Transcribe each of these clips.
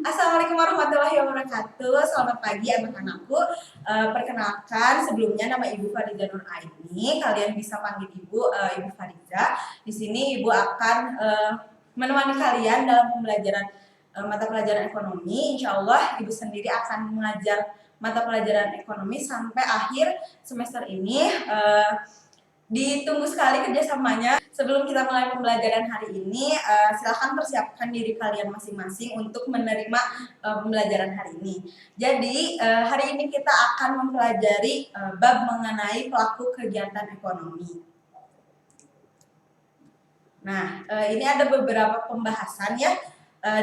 Assalamualaikum warahmatullahi wabarakatuh. Selamat pagi anak-anakku. Perkenalkan sebelumnya nama Ibu Fariza Nur Aini. Kalian bisa panggil Ibu Fariza. Di sini Ibu akan menemani kalian dalam pembelajaran mata pelajaran ekonomi. Insya Allah Ibu sendiri akan mengajar mata pelajaran ekonomi sampai akhir semester ini. Ditunggu sekali kerjasamanya. Sebelum kita mulai pembelajaran hari ini, silahkan persiapkan diri kalian masing-masing untuk menerima pembelajaran hari ini. Jadi hari ini kita akan mempelajari bab mengenai pelaku kegiatan ekonomi. Nah, ini ada beberapa pembahasan ya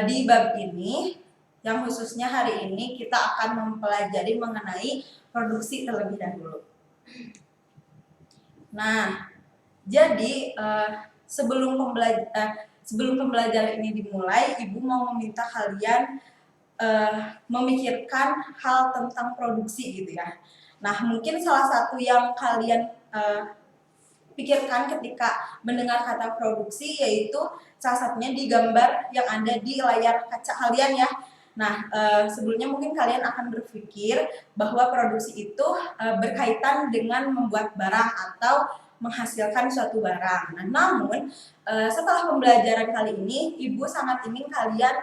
di bab ini, yang khususnya hari ini kita akan mempelajari mengenai produksi terlebih dahulu. Nah, jadi sebelum pembelajaran ini dimulai, Ibu mau meminta kalian memikirkan hal tentang produksi gitu ya. Nah, mungkin salah satu yang kalian pikirkan ketika mendengar kata produksi yaitu salah satunya di gambar yang ada di layar kaca kalian ya. Nah, sebelumnya mungkin kalian akan berpikir bahwa produksi itu berkaitan dengan membuat barang atau menghasilkan suatu barang. Nah, namun setelah pembelajaran kali ini, Ibu sangat ingin kalian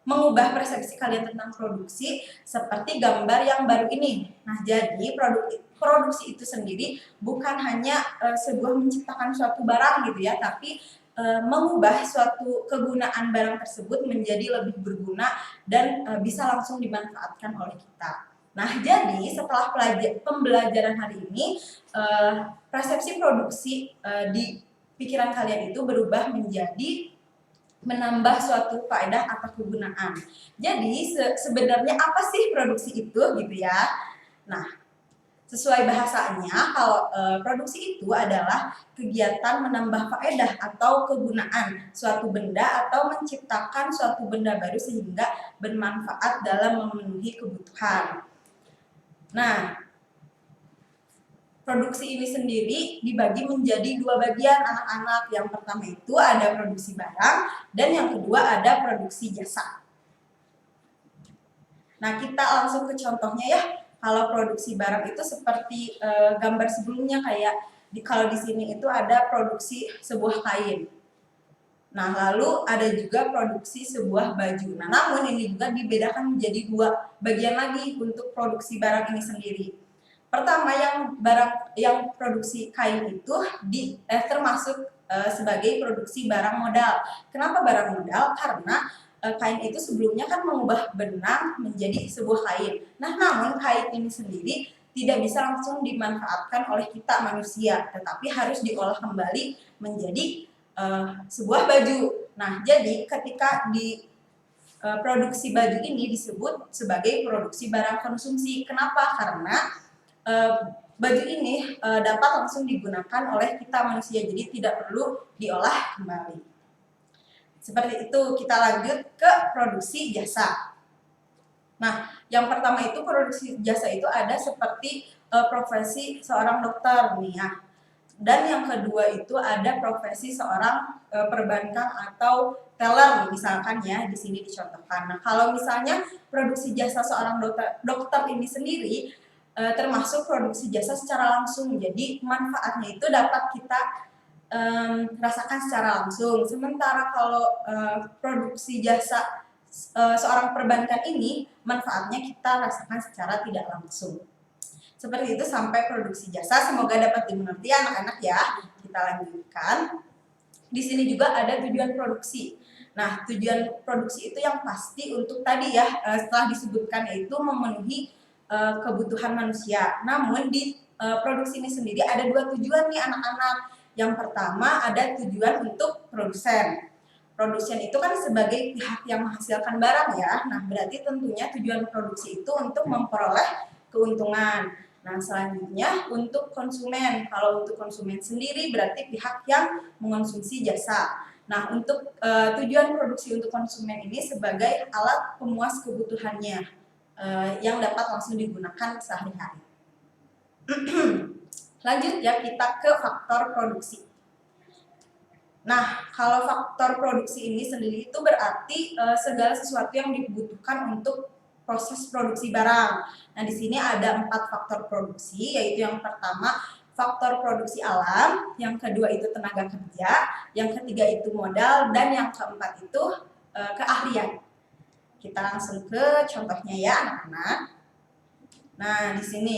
mengubah persepsi kalian tentang produksi seperti gambar yang baru ini. Nah, jadi produksi itu sendiri bukan hanya sebuah menciptakan suatu barang gitu ya, tapi mengubah suatu kegunaan barang tersebut menjadi lebih berguna dan bisa langsung dimanfaatkan oleh kita. Nah, jadi setelah pembelajaran hari ini, persepsi produksi di pikiran kalian itu berubah menjadi menambah suatu faedah atau kegunaan. Jadi sebenarnya apa sih produksi itu gitu ya? Nah, sesuai bahasanya, kalau produksi itu adalah kegiatan menambah faedah atau kegunaan suatu benda atau menciptakan suatu benda baru sehingga bermanfaat dalam memenuhi kebutuhan. Nah, produksi ini sendiri dibagi menjadi dua bagian anak-anak. Yang pertama itu ada produksi barang dan yang kedua ada produksi jasa. Nah, kita langsung ke contohnya ya. Kalau produksi barang itu seperti gambar sebelumnya, kayak kalau di sini itu ada produksi sebuah kain. Nah, lalu ada juga produksi sebuah baju. Nah, namun ini juga dibedakan menjadi dua bagian lagi untuk produksi barang ini sendiri. Pertama, yang produksi kain itu termasuk sebagai produksi barang modal. Kenapa barang modal? Karena kain itu sebelumnya kan mengubah benang menjadi sebuah kain. Nah, namun kain ini sendiri tidak bisa langsung dimanfaatkan oleh kita manusia, tetapi harus diolah kembali menjadi sebuah baju. Nah, jadi ketika di produksi baju ini disebut sebagai produksi barang konsumsi. Kenapa? Karena baju ini dapat langsung digunakan oleh kita manusia, jadi tidak perlu diolah kembali. Seperti itu. Kita lanjut ke produksi jasa. Nah, yang pertama itu produksi jasa itu ada seperti profesi seorang dokter nih ya. Dan yang kedua itu ada profesi seorang perbankan atau teller misalkan ya, di sini dicontohkan. Nah, kalau misalnya produksi jasa seorang dokter ini sendiri termasuk produksi jasa secara langsung. Jadi manfaatnya itu dapat kita rasakan secara langsung. Sementara kalau produksi jasa seorang perbankan ini manfaatnya kita rasakan secara tidak langsung. Seperti itu sampai produksi jasa. Semoga dapat dimengerti anak-anak ya. Kita lanjutkan. Di sini juga ada tujuan produksi. Nah, tujuan produksi itu yang pasti untuk tadi ya, setelah disebutkan yaitu memenuhi kebutuhan manusia. Namun di produksi ini sendiri ada dua tujuan nih anak-anak. Yang pertama ada tujuan untuk produsen. Produsen itu kan sebagai pihak yang menghasilkan barang ya. Nah, berarti tentunya tujuan produksi itu untuk memperoleh keuntungan. Nah, selanjutnya untuk konsumen. Kalau untuk konsumen sendiri berarti pihak yang mengonsumsi jasa. Nah, untuk tujuan produksi untuk konsumen ini sebagai alat pemuas kebutuhannya yang dapat langsung digunakan sehari-hari. Lanjut ya, kita ke faktor produksi. Nah, kalau faktor produksi ini sendiri itu berarti segala sesuatu yang dibutuhkan untuk proses produksi barang. Nah, di sini ada 4 faktor produksi, yaitu yang pertama faktor produksi alam, yang kedua itu tenaga kerja, yang ketiga itu modal, dan yang keempat itu keahlian. Kita langsung ke contohnya ya, anak-anak. Nah, di sini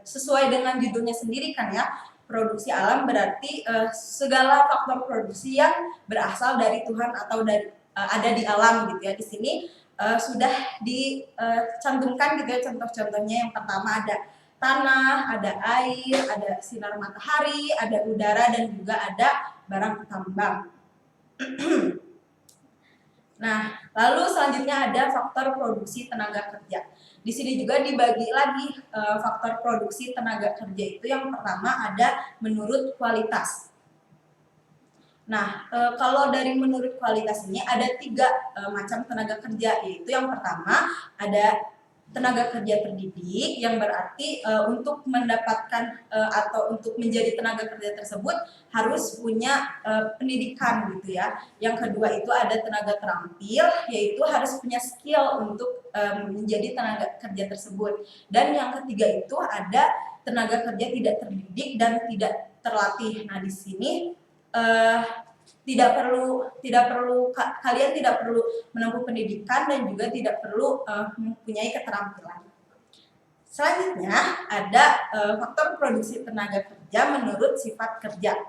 sesuai dengan judulnya sendiri kan ya, produksi alam berarti segala faktor produksi yang berasal dari Tuhan atau dari ada di alam gitu ya. Di sini sudah dicantumkan gitu ya contoh-contohnya. Yang pertama ada tanah, ada air, ada sinar matahari, ada udara, dan juga ada barang tambang. Nah, lalu selanjutnya ada faktor produksi tenaga kerja. Di sini juga dibagi lagi faktor produksi tenaga kerja itu. Yang pertama ada menurut kualitas. Nah, kalau dari menurut kualitas ini ada 3 macam tenaga kerja, yaitu yang pertama ada tenaga kerja terdidik, yang berarti untuk mendapatkan atau untuk menjadi tenaga kerja tersebut harus punya pendidikan gitu ya. Yang kedua itu ada tenaga terampil, yaitu harus punya skill untuk menjadi tenaga kerja tersebut. Dan yang ketiga itu ada tenaga kerja tidak terdidik dan tidak terlatih. Nah, di sini kalian tidak perlu menempuh pendidikan dan juga tidak perlu mempunyai keterampilan. Selanjutnya ada faktor produksi tenaga kerja menurut sifat kerja.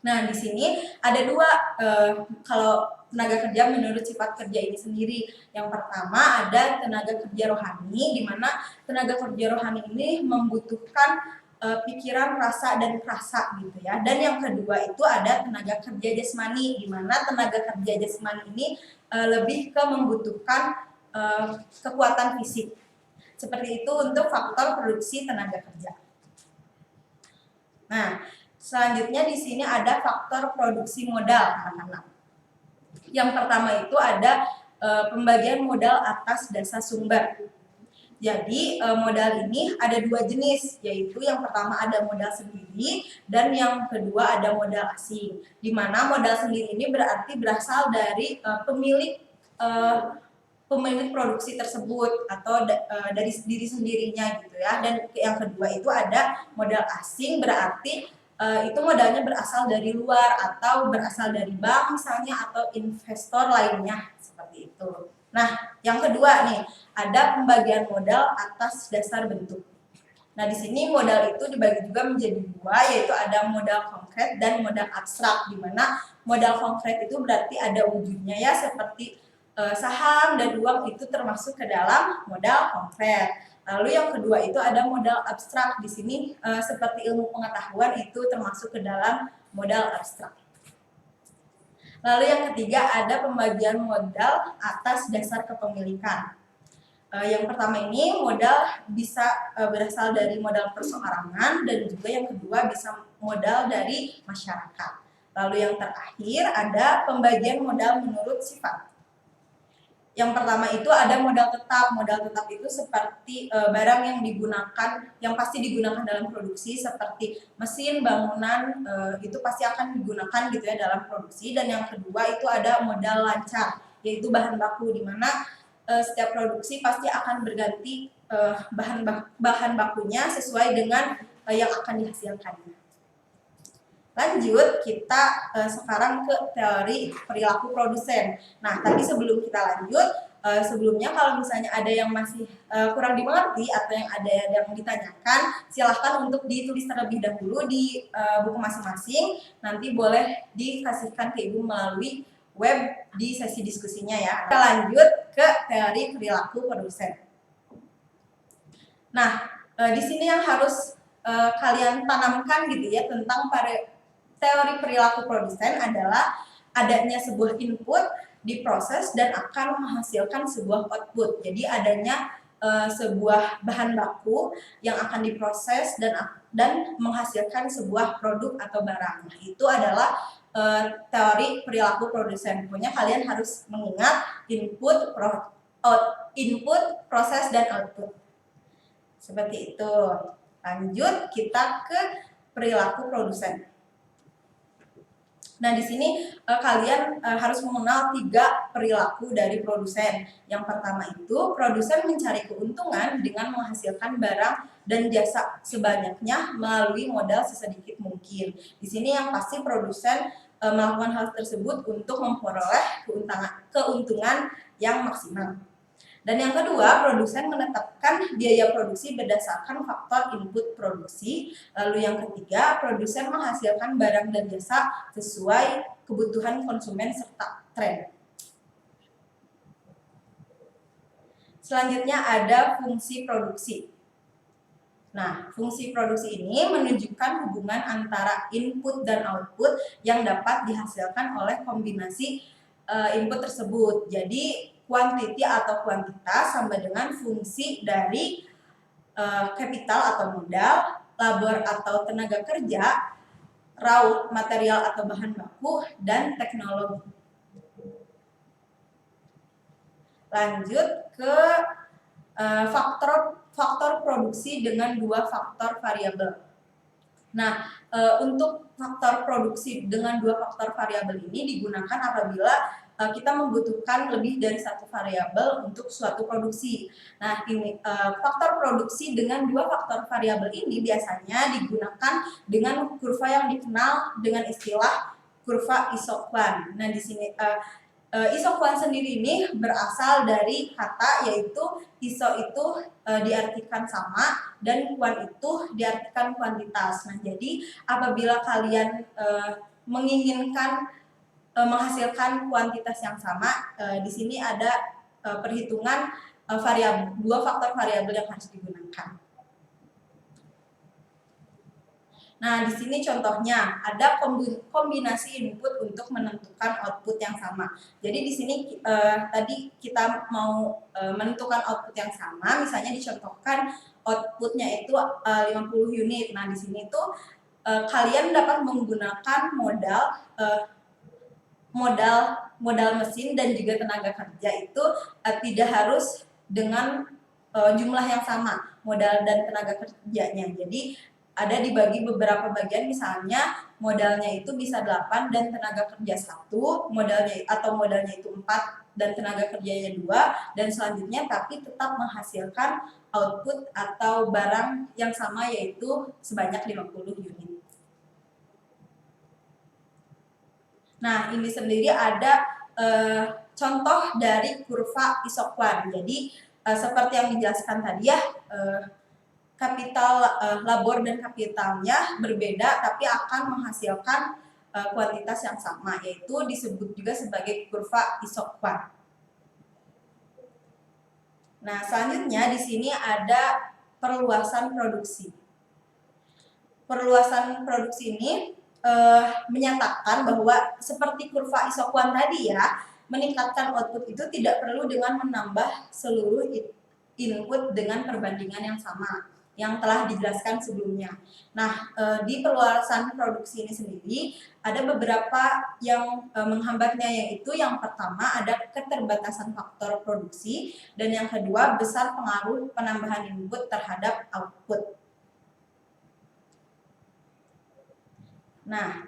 Nah, di sini ada 2 kalau tenaga kerja menurut sifat kerja ini sendiri. Yang pertama ada tenaga kerja rohani, di mana tenaga kerja rohani ini membutuhkan pikiran, rasa, dan perasa gitu ya. Dan yang kedua itu ada tenaga kerja jasmani, di mana tenaga kerja jasmani ini lebih ke membutuhkan kekuatan fisik. Seperti itu untuk faktor produksi tenaga kerja. Nah, selanjutnya di sini ada faktor produksi modal, anak-anak. Yang pertama itu ada pembagian modal atas dasar sumber. Jadi modal ini ada 2 jenis, yaitu yang pertama ada modal sendiri dan yang kedua ada modal asing. Di mana modal sendiri ini berarti berasal dari pemilik produksi tersebut atau dari diri sendirinya gitu ya. Dan yang kedua itu ada modal asing, berarti itu modalnya berasal dari luar atau berasal dari bank misalnya atau investor lainnya seperti itu. Nah, yang kedua nih, ada pembagian modal atas dasar bentuk. Nah, di sini modal itu dibagi juga menjadi 2, yaitu ada modal konkret dan modal abstrak, di mana modal konkret itu berarti ada wujudnya ya, seperti saham dan uang itu termasuk ke dalam modal konkret. Lalu yang kedua itu ada modal abstrak, di sini seperti ilmu pengetahuan itu termasuk ke dalam modal abstrak. Lalu yang ketiga ada pembagian modal atas dasar kepemilikan. Yang pertama ini modal bisa berasal dari modal perseorangan dan juga yang kedua bisa modal dari masyarakat. Lalu yang terakhir ada pembagian modal menurut sifat. Yang pertama itu ada modal tetap. Modal tetap itu seperti barang yang digunakan, yang pasti digunakan dalam produksi, seperti mesin, bangunan, itu pasti akan digunakan gitu ya dalam produksi. Dan yang kedua itu ada modal lancar, yaitu bahan baku, di mana setiap produksi pasti akan berganti bahan bakunya sesuai dengan yang akan dihasilkannya. Lanjut, kita sekarang ke teori perilaku produsen. Nah, tapi sebelum kita lanjut, sebelumnya kalau misalnya ada yang masih kurang dimengerti atau yang ada yang ditanyakan, silahkan untuk ditulis terlebih dahulu di buku masing-masing. Nanti boleh dikasihkan ke Ibu melalui web di sesi diskusinya ya. Kita lanjut ke teori perilaku produsen. Nah, di sini yang harus kalian tanamkan gitu ya tentang teori perilaku produsen adalah adanya sebuah input diproses dan akan menghasilkan sebuah output. Jadi adanya sebuah bahan baku yang akan diproses dan menghasilkan sebuah produk atau barang. Nah, itu adalah teori perilaku produsen. Pokoknya kalian harus mengingat input, proses, dan output. Seperti itu. Lanjut kita ke perilaku produsen. Nah, di sini kalian harus mengenal 3 perilaku dari produsen. Yang pertama itu, produsen mencari keuntungan dengan menghasilkan barang dan jasa sebanyaknya melalui modal sesedikit mungkin. Di sini yang pasti produsen melakukan hal tersebut untuk memperoleh keuntungan yang maksimal. Dan yang kedua, produsen menetapkan biaya produksi berdasarkan faktor input produksi. Lalu yang ketiga, produsen menghasilkan barang dan jasa sesuai kebutuhan konsumen serta tren. Selanjutnya ada fungsi produksi. Nah, fungsi produksi ini menunjukkan hubungan antara input dan output yang dapat dihasilkan oleh kombinasi input tersebut. Jadi, quantity atau kuantitas sama dengan fungsi dari capital atau modal, labor atau tenaga kerja, raw material atau bahan baku, dan teknologi. Lanjut ke faktor produksi dengan 2 faktor variabel. Nah, untuk faktor produksi dengan 2 faktor variabel ini digunakan apabila kita membutuhkan lebih dari 1 variabel untuk suatu produksi. Nah, ini faktor produksi dengan 2 faktor variabel ini biasanya digunakan dengan kurva yang dikenal dengan istilah kurva Isoquant. Nah, di sini isoquant sendiri ini berasal dari kata yaitu iso itu diartikan sama dan quant itu diartikan kuantitas. Nah, jadi apabila kalian menginginkan menghasilkan kuantitas yang sama, di sini ada perhitungan variabel, 2 faktor variabel yang harus digunakan. Nah, di sini contohnya ada kombinasi input untuk menentukan output yang sama. Jadi di sini tadi kita mau menentukan output yang sama, misalnya dicontohkan outputnya itu 50 unit. Nah, di sini tuh kalian dapat menggunakan modal mesin dan juga tenaga kerja itu tidak harus dengan jumlah yang sama modal dan tenaga kerjanya. Jadi ada dibagi beberapa bagian, misalnya modalnya itu bisa 8 dan tenaga kerja 1, modalnya itu 4 dan tenaga kerjanya 2, dan selanjutnya tapi tetap menghasilkan output atau barang yang sama yaitu sebanyak 50 unit. Nah, ini sendiri ada contoh dari kurva Isoquant. Jadi seperti yang dijelaskan tadi ya, kapital labor dan kapitalnya berbeda tapi akan menghasilkan kuantitas yang sama, yaitu disebut juga sebagai kurva Isoquant. Nah, selanjutnya di sini ada perluasan produksi. Perluasan produksi ini menyatakan bahwa seperti kurva Isoquant tadi ya, meningkatkan output itu tidak perlu dengan menambah seluruh input dengan perbandingan yang sama yang telah dijelaskan sebelumnya. Nah, di perluasan produksi ini sendiri ada beberapa yang menghambatnya, yaitu yang pertama ada keterbatasan faktor produksi dan yang kedua besar pengaruh penambahan input terhadap output. Nah,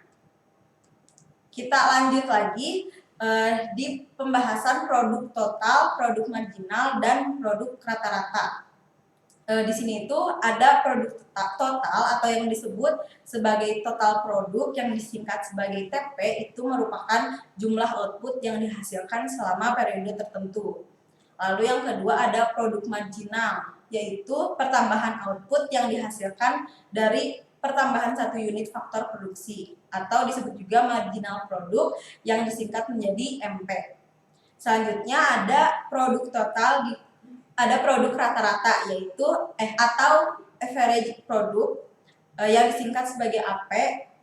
kita lanjut lagi di pembahasan produk total, produk marginal, dan produk rata-rata. Di sini itu ada produk total atau yang disebut sebagai total produk yang disingkat sebagai TP, itu merupakan jumlah output yang dihasilkan selama periode tertentu. Lalu yang kedua ada produk marginal, yaitu pertambahan output yang dihasilkan dari pertambahan 1 unit faktor produksi atau disebut juga marginal produk yang disingkat menjadi MP. Selanjutnya ada produk total ada produk rata-rata yaitu atau average produk yang disingkat sebagai AP,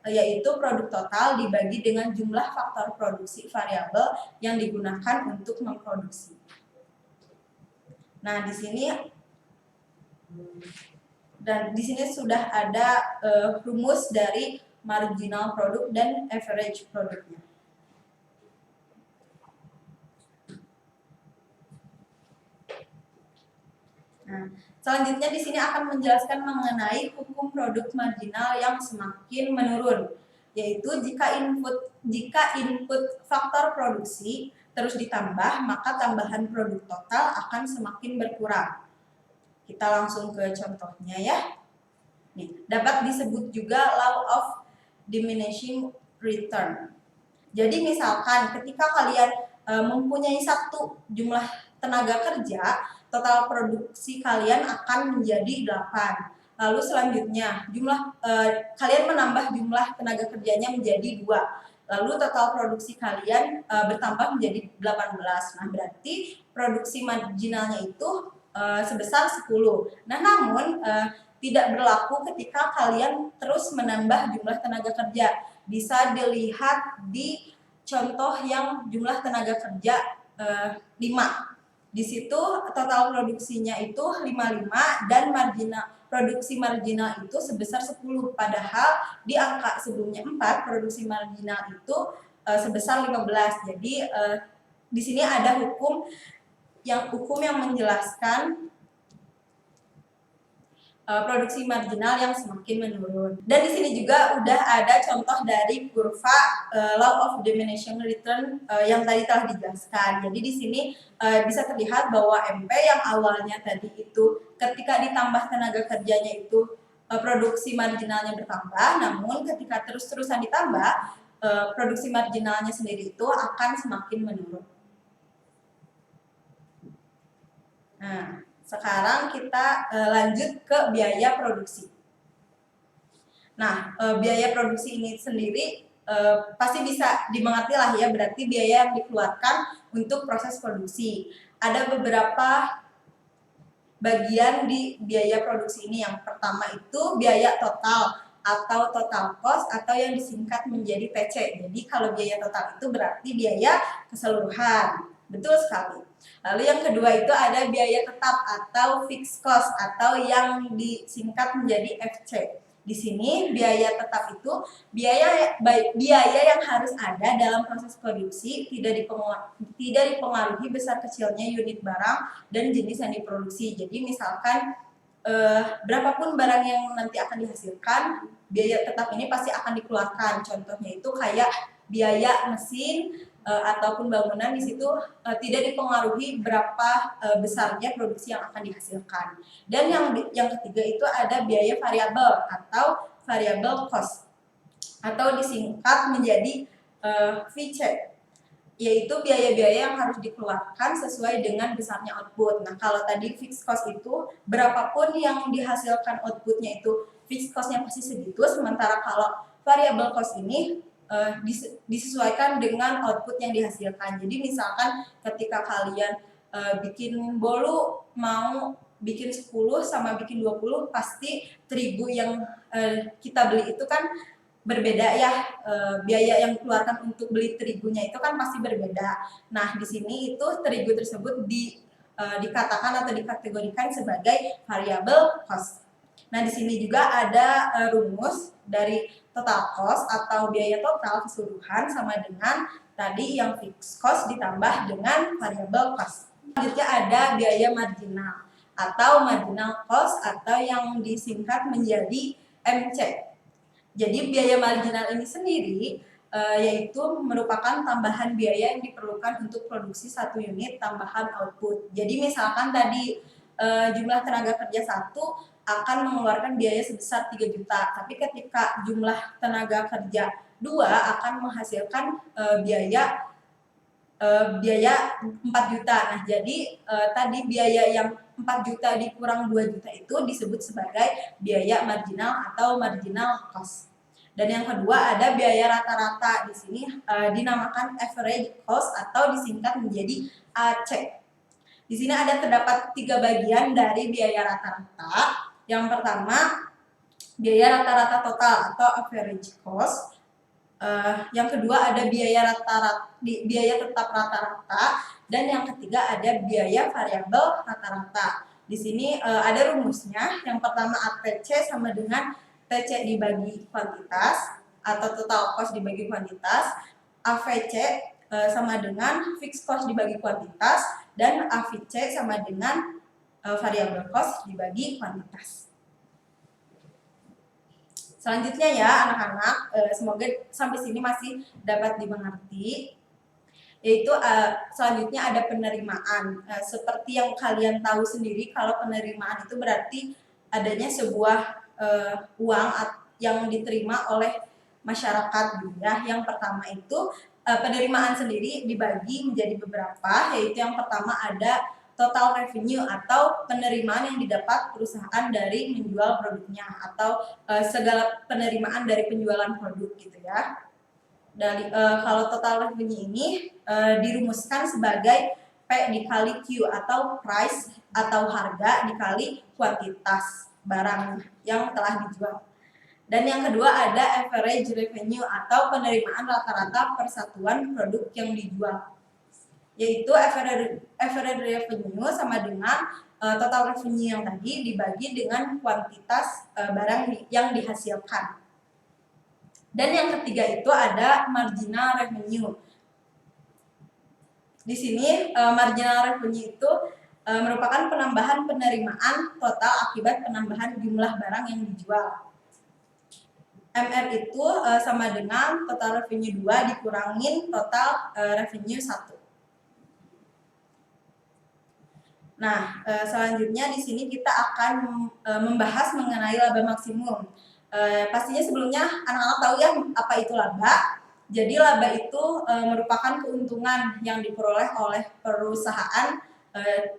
yaitu produk total dibagi dengan jumlah faktor produksi variabel yang digunakan untuk memproduksi. Nah, di sini sudah ada rumus dari marginal produk dan average produknya. Nah, selanjutnya di sini akan menjelaskan mengenai hukum produk marginal yang semakin menurun, yaitu jika jika input faktor produksi terus ditambah, maka tambahan produk total akan semakin berkurang. Kita langsung ke contohnya ya. Nih, dapat disebut juga law of diminishing return. Jadi misalkan ketika kalian mempunyai satu jumlah tenaga kerja, total produksi kalian akan menjadi 8. Lalu selanjutnya kalian menambah jumlah tenaga kerjanya menjadi 2. Lalu total produksi kalian bertambah menjadi 18. Nah, berarti produksi marginalnya itu sebesar 10. Nah, namun tidak berlaku ketika kalian terus menambah jumlah tenaga kerja. Bisa dilihat di contoh yang jumlah tenaga kerja 5. Di situ total produksinya itu 55 dan produksi marginal itu sebesar 10. Padahal di angka sebelumnya 4 produksi marginal itu sebesar 15. Jadi di sini ada hukum yang menjelaskan produksi marginal yang semakin menurun. Dan di sini juga udah ada contoh dari kurva law of diminishing return yang tadi telah dijelaskan. Jadi di sini bisa terlihat bahwa MP yang awalnya tadi itu ketika ditambah tenaga kerjanya itu produksi marginalnya bertambah, namun ketika terus-terusan ditambah produksi marginalnya sendiri itu akan semakin menurun. Nah, sekarang kita lanjut ke biaya produksi. Nah, biaya produksi ini sendiri pasti bisa dimengerti lah ya, berarti biaya yang dikeluarkan untuk proses produksi. Ada beberapa bagian di biaya produksi ini. Yang pertama itu biaya total atau total cost atau yang disingkat menjadi TC. Jadi kalau biaya total itu berarti biaya keseluruhan. Betul sekali. Lalu yang kedua itu ada biaya tetap atau fixed cost atau yang disingkat menjadi FC. Di sini biaya tetap itu biaya yang harus ada dalam proses produksi, tidak dipengaruhi besar kecilnya unit barang dan jenis yang diproduksi. Jadi misalkan berapapun barang yang nanti akan dihasilkan, biaya tetap ini pasti akan dikeluarkan. Contohnya itu kayak biaya mesin ataupun bangunan, di situ tidak dipengaruhi berapa besarnya produksi yang akan dihasilkan. Dan yang ketiga itu ada biaya variabel atau variable cost atau disingkat menjadi VC, yaitu biaya-biaya yang harus dikeluarkan sesuai dengan besarnya output. Nah, kalau tadi fixed cost itu berapapun yang dihasilkan outputnya itu fixed cost-nya pasti segitu, sementara kalau variable cost ini disesuaikan dengan output yang dihasilkan. Jadi misalkan ketika kalian bikin bolu mau bikin 10 sama bikin 20, pasti terigu yang kita beli itu kan berbeda ya, biaya yang dikeluarkan untuk beli terigunya itu kan pasti berbeda. Nah, di sini itu terigu tersebut dikatakan atau dikategorikan sebagai variable cost. Nah, di sini juga ada rumus dari total cost atau biaya total keseluruhan sama dengan tadi yang fixed cost ditambah dengan variable cost. Selanjutnya ada biaya marginal atau marginal cost atau yang disingkat menjadi MC. Jadi biaya marginal ini sendiri yaitu merupakan tambahan biaya yang diperlukan untuk produksi satu unit tambahan output. Jadi misalkan tadi jumlah tenaga kerja 1 akan mengeluarkan biaya sebesar 3 juta, tapi ketika jumlah tenaga kerja 2 akan menghasilkan biaya 4 juta. Nah, jadi tadi biaya yang 4 juta dikurang 2 juta itu disebut sebagai biaya marginal atau marginal cost. Dan yang kedua ada biaya rata-rata. Di sini dinamakan average cost atau disingkat menjadi AC. Di sini terdapat 3 bagian dari biaya rata-rata. Yang pertama, biaya rata-rata total atau average cost. Yang kedua ada biaya tetap rata-rata, dan yang ketiga ada biaya variabel rata-rata. Di sini ada rumusnya. Yang pertama ATC sama dengan TC dibagi kuantitas atau total cost dibagi kuantitas. AVC sama dengan fixed cost dibagi kuantitas, dan AVC sama dengan variable cost dibagi kuantitas. Selanjutnya ya anak-anak, semoga sampai sini masih dapat dimengerti. Yaitu selanjutnya ada penerimaan. Seperti yang kalian tahu sendiri, kalau penerimaan itu berarti adanya sebuah uang yang diterima oleh masyarakat gitu ya. Yang pertama itu penerimaan sendiri dibagi menjadi beberapa, yaitu yang pertama ada total revenue atau penerimaan yang didapat perusahaan dari menjual produknya atau segala penerimaan dari penjualan produk gitu ya. Dari kalau total revenue ini dirumuskan sebagai P dikali Q atau price atau harga dikali kuantitas barang yang telah dijual. Dan yang kedua ada average revenue atau penerimaan rata-rata persatuan produk yang dijual. Yaitu average revenue sama dengan total revenue yang tadi dibagi dengan kuantitas barang yang dihasilkan. Dan yang ketiga itu ada marginal revenue. Di sini marginal revenue itu merupakan penambahan penerimaan total akibat penambahan jumlah barang yang dijual. MR itu sama dengan total revenue 2 dikurangin total revenue 1. Nah, selanjutnya di sini kita akan membahas mengenai laba maksimum. Pastinya sebelumnya anak-anak tahu ya apa itu laba. Jadi laba itu merupakan keuntungan yang diperoleh oleh perusahaan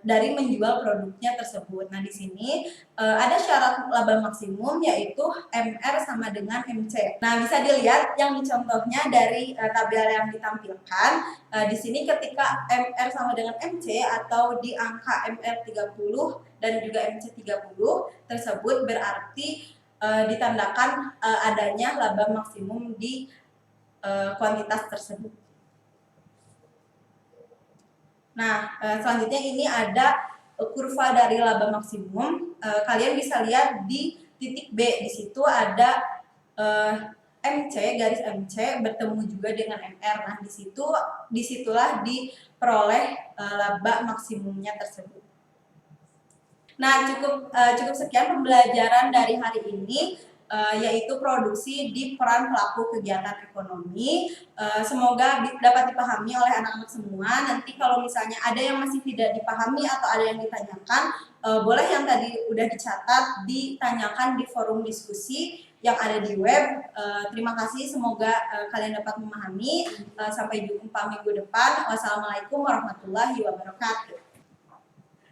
dari menjual produknya tersebut. Nah, di sini ada syarat laba maksimum yaitu MR sama dengan MC. Nah, bisa dilihat yang contohnya dari tabel yang ditampilkan. Di sini ketika MR sama dengan MC atau di angka MR 30 dan juga MC 30 tersebut berarti ditandakan adanya laba maksimum di kuantitas tersebut. Nah, selanjutnya ini ada kurva dari laba maksimum. Kalian bisa lihat di titik B, di situ ada MC, garis MC bertemu juga dengan MR. Nah, disitulah diperoleh laba maksimumnya tersebut. Nah, cukup sekian pembelajaran dari hari ini, yaitu produksi di peran pelaku kegiatan ekonomi. Semoga dapat dipahami oleh anak-anak semua. Nanti kalau misalnya ada yang masih tidak dipahami atau ada yang ditanyakan, boleh yang tadi udah dicatat ditanyakan di forum diskusi yang ada di web. Terima kasih, semoga kalian dapat memahami. Sampai jumpa minggu depan. Wassalamualaikum warahmatullahi wabarakatuh.